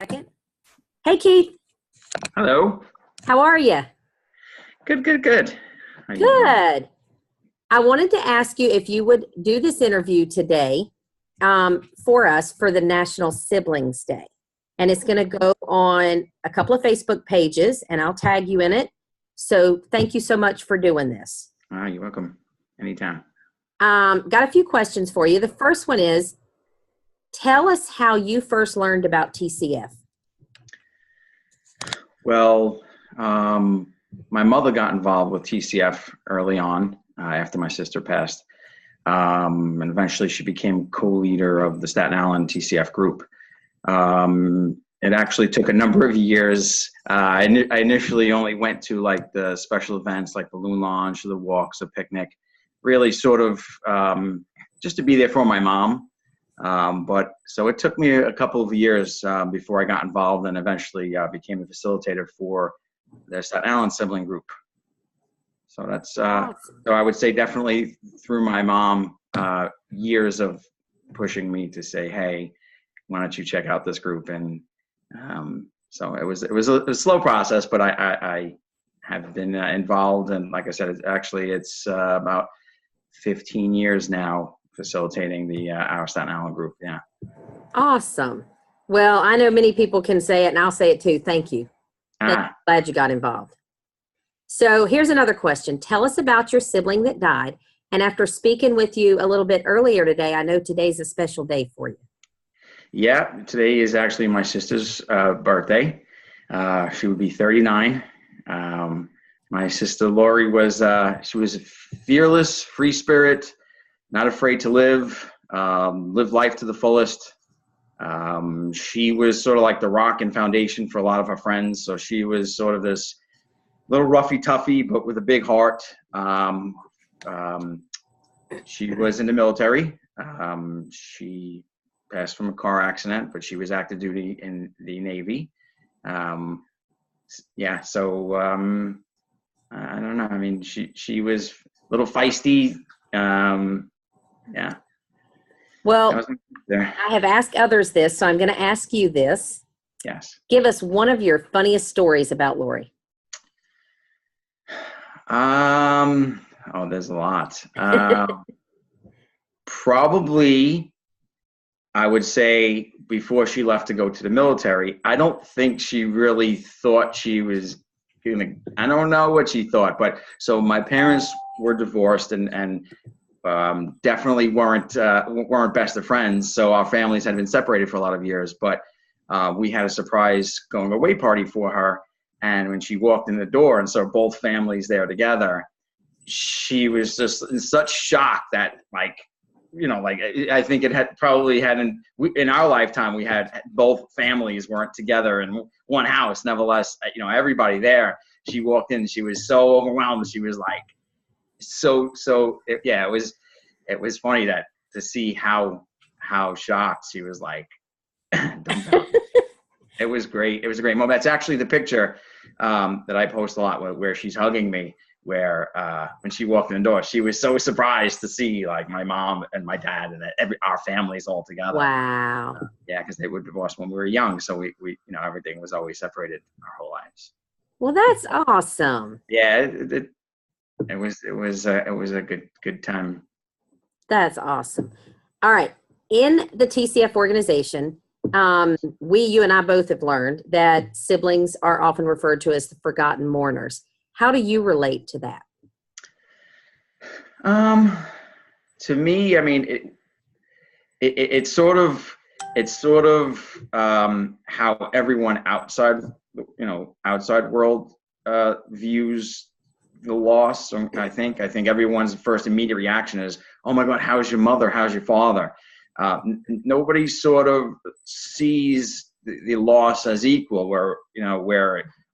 Second. Hey, Keith. Hello. How are you? Good, good, good. How you doing? Good. I wanted to ask you if you would do this interview today for us for the National Siblings Day. And it's going to go on a couple of Facebook pages, and I'll tag you in it. So thank you so much for doing this. You're welcome. Anytime. Got a few questions for you. The first one is, tell us how you first learned about TCF. Well, my mother got involved with TCF early on after my sister passed. And eventually she became co-leader of the Staten Island TCF group. It actually took a number of years. I initially only went to like the special events like balloon launch, the walks, a picnic, really sort of just to be there for my mom. But so it took me a couple of years before I got involved and eventually became a facilitator for the Staten Island sibling group. So that's Awesome. so I would say definitely through my mom, years of pushing me to say, hey, why don't you check out this group? And so it was a slow process, but I have been involved, and like I said, it's about 15 years now facilitating the our Staten Island group. Yeah. Awesome. Well, I know many people can say it, and I'll say it too. Thank you. Glad you got involved. So here's another question. Tell us about your sibling that died. And after speaking with you a little bit earlier today, I know today's a special day for you. Yeah, today is actually my sister's birthday. She would be 39. My sister Lori she was a fearless, free spirit, not afraid to live life to the fullest. She was sort of like the rock and foundation for a lot of her friends. So she was sort of this little roughy toughy, but with a big heart. She was in the military. She passed from a car accident, but she was active duty in the Navy. Yeah, so I don't know. I mean, she was a little feisty. Yeah. Well, I have asked others this, so I'm going to ask you this. Yes. Give us one of your funniest stories about Lori. Oh, there's a lot. Probably, I would say before she left to go to the military, I don't think she really thought she was gonna, I don't know what she thought, but so my parents were divorced and definitely weren't best of friends. So our families had been separated for a lot of years, but we had a surprise going away party for her. And when she walked in the door and saw both families there together, she was just in such shock that I think it had probably hadn't, in our lifetime, we had both families weren't together in one house. Nevertheless, everybody there, she walked in, she was so overwhelmed. She was like, it was funny to see how shocked she was, like, dumbfounded. It was great. It was a great moment. That's actually the picture that I post a lot where she's hugging me, where when she walked in the door, she was so surprised to see like my mom and my dad and our families all together. Wow. Yeah, because they were divorced when we were young, so we everything was always separated our whole lives. Well, that's awesome. Yeah, it was a good time. That's awesome. All right. In the TCF organization, you and I both have learned that siblings are often referred to as the forgotten mourners. How do you relate to that? To me, I mean, it's sort of how everyone outside world views the loss. I think everyone's first immediate reaction is, oh my God, how's your mother? How's your father? Nobody sort of sees the loss as equal, where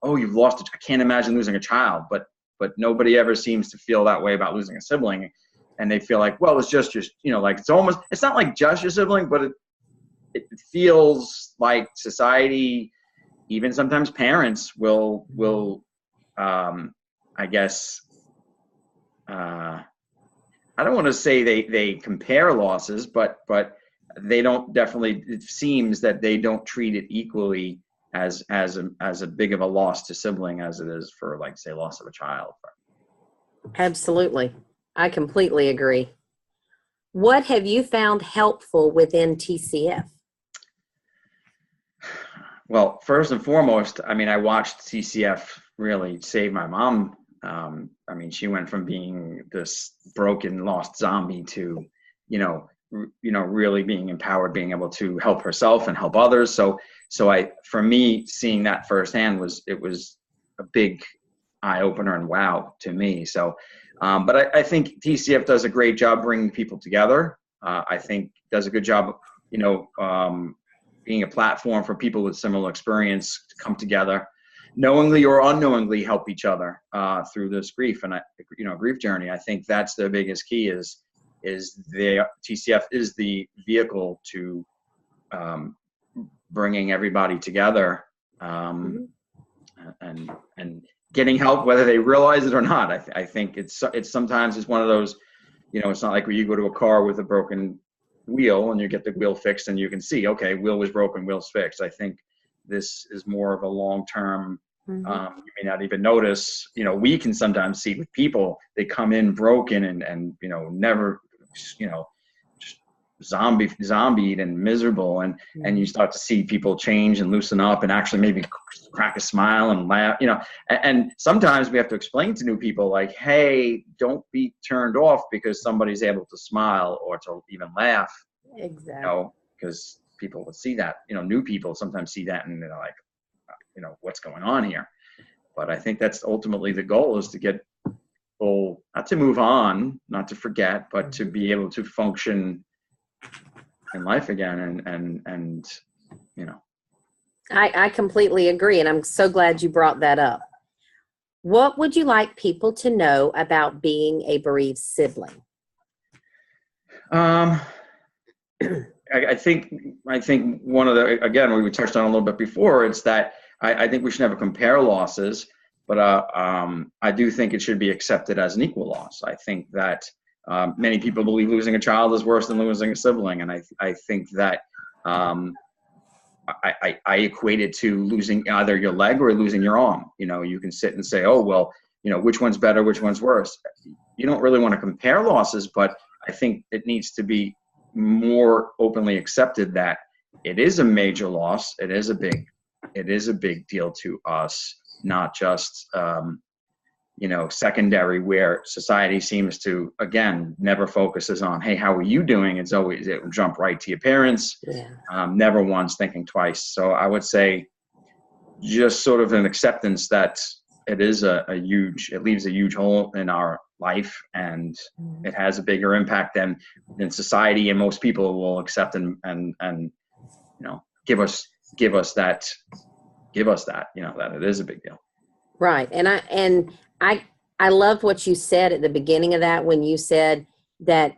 oh, you've lost I can't imagine losing a child, but nobody ever seems to feel that way about losing a sibling, and they feel like, well, it's just like it's not like just your sibling, but it feels like society, even sometimes parents will I guess I don't want to say they compare losses, but they don't definitely, it seems that they don't treat it equally as a big of a loss to sibling as it is for, like, say, loss of a child. Absolutely. I completely agree. What have you found helpful within TCF? Well, first and foremost, I mean, I watched TCF really save my mom. I mean, she went from being this broken, lost zombie to, really being empowered, being able to help herself and help others. So for me, seeing that firsthand was a big eye opener and wow to me. So, but I think TCF does a great job bringing people together. I think does a good job, being a platform for people with similar experience to come together, knowingly or unknowingly help each other through this grief and grief journey. I think that's the biggest key is the TCF is the vehicle to bringing everybody together and getting help whether they realize it or not. I think it's sometimes it's one of those, it's not like where you go to a car with a broken wheel and you get the wheel fixed and you can see, okay, wheel was broken, wheel's fixed. I think this is more of a long-term, you may not even notice, we can sometimes see with people, they come in broken and never, just zombied and miserable. And you start to see people change and loosen up and actually maybe crack a smile and laugh, and sometimes we have to explain to new people like, hey, don't be turned off because somebody's able to smile or to even laugh. Exactly. Because people will see that, new people sometimes see that and they're like, what's going on here? But I think that's ultimately the goal, is to get people not to move on, not to forget, but to be able to function in life again. And I completely agree, and I'm so glad you brought that up. What would you like people to know about being a bereaved sibling? I think one of the, again, we touched on a little bit before, it's that I think we should never compare losses, but I do think it should be accepted as an equal loss. I think that many people believe losing a child is worse than losing a sibling, and I think that I equate it to losing either your leg or losing your arm. You can sit and say, oh, well, which one's better, which one's worse. You don't really want to compare losses, but I think it needs to be more openly accepted that it is a major loss. It is a big deal to us, not just, secondary, where society seems to, again, never focuses on, hey, how are you doing? It's always, it will jump right to your parents. Yeah. Never once thinking twice. So I would say just sort of an acceptance that it is it leaves a huge hole in our life, and it has a bigger impact than society and most people will accept and give us that, that it is a big deal. Right. And I loved what you said at the beginning of that, when you said that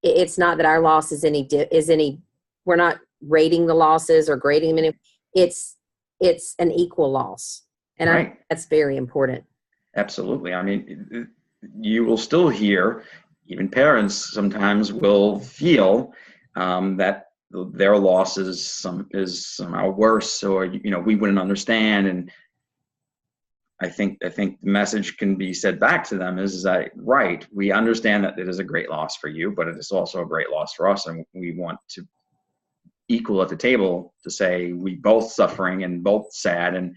it's not that our loss is we're not rating the losses or grading them. It's an equal loss. And right. I think that's very important. Absolutely. I mean, you will still hear, even parents sometimes will feel that their loss is somehow worse, or we wouldn't understand. And I think the message can be said back to them is that, right, we understand that it is a great loss for you, but it is also a great loss for us, and we want to equal at the table to say we both suffering and both sad, and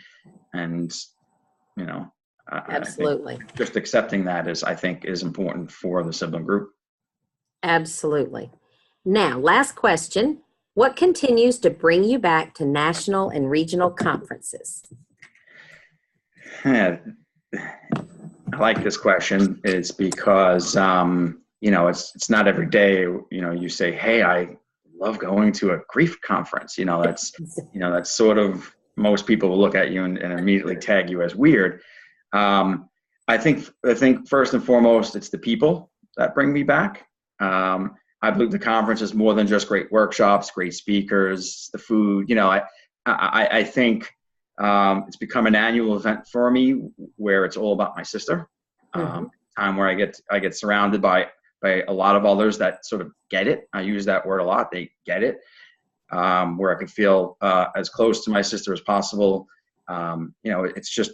absolutely. Just accepting that is important for the sibling group. Absolutely. Now, last question. What continues to bring you back to national and regional conferences? I like this question. It's because, it's not every day, you say, hey, I love going to a grief conference. That's sort of, most people will look at you and immediately tag you as weird. I think first and foremost, it's the people that bring me back. I believe the conference is more than just great workshops, great speakers, the food. I think it's become an annual event for me where it's all about my sister. Time where I get surrounded by by a lot of others that sort of get it. I use that word a lot. They get it, where I could feel as close to my sister as possible. It's just,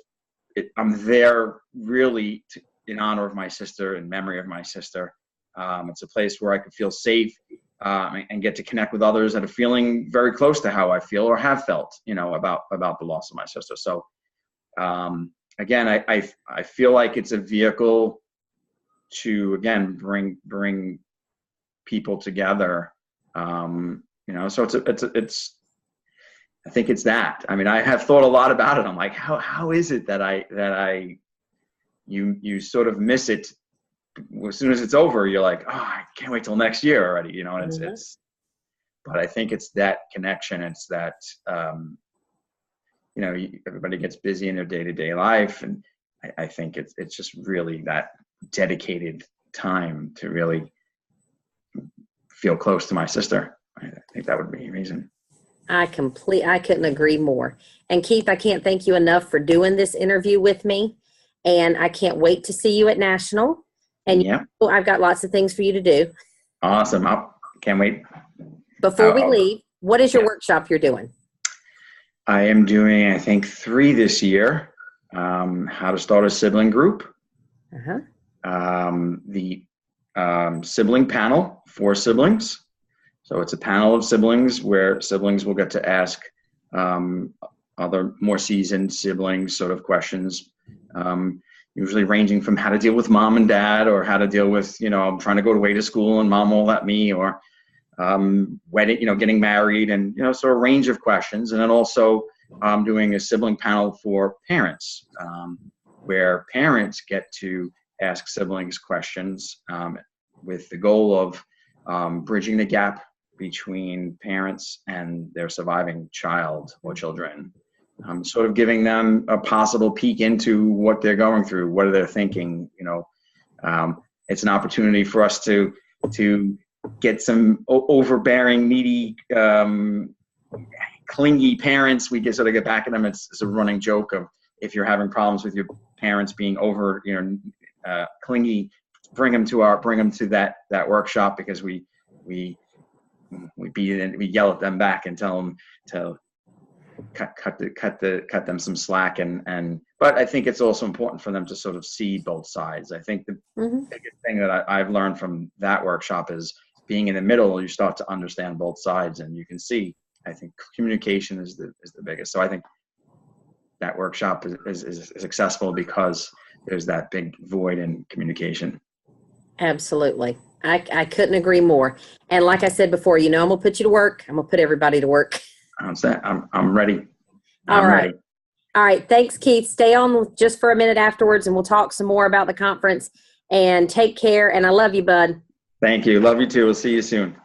I'm there really in honor of my sister, in memory of my sister. It's a place where I could feel safe and get to connect with others that are feeling very close to how I feel or have felt, about the loss of my sister. So again, I feel like it's a vehicle to, again, bring people together. So it's I think it's that. I mean, I have thought a lot about it. I'm like, how is it that you sort of miss it as soon as it's over? You're like, oh, I can't wait till next year already, and but I think it's that connection. It's that, everybody gets busy in their day-to-day life. And I think it's just really that dedicated time to really feel close to my sister. I think that would be amazing. I couldn't agree more. And Keith, I can't thank you enough for doing this interview with me. And I can't wait to see you at National. And I've got lots of things for you to do. Awesome. I can't wait. Before we leave, what is your workshop you're doing? I am doing, I think, 3 this year. How to start a sibling group. The sibling panel for siblings. So it's a panel of siblings where siblings will get to ask other more seasoned siblings sort of questions, usually ranging from how to deal with mom and dad, or how to deal with, I'm trying to go away to school and mom won't let me, or wedding, getting married, and, so a range of questions. And then also doing a sibling panel for parents, where parents get to ask siblings questions with the goal of bridging the gap between parents and their surviving child or children, sort of giving them a possible peek into what they're going through, what are they thinking. It's an opportunity for us to get some overbearing, needy, clingy parents. We sort of get back at them. It's a running joke of, if you're having problems with your parents being over, clingy, bring them to that workshop, because we beat it and we yell at them back and tell them to cut them some slack. But I think it's also important for them to sort of see both sides. I think the biggest thing that I've learned from that workshop is being in the middle. You start to understand both sides, and you can see. I think communication is the biggest. So I think that workshop is successful because there's that big void in communication. Absolutely. I couldn't agree more. And like I said before, I'm going to put you to work. I'm going to put everybody to work. I'm ready. All right. All right. Thanks, Keith. Stay on just for a minute afterwards, and we'll talk some more about the conference. And take care. And I love you, bud. Thank you. Love you too. We'll see you soon.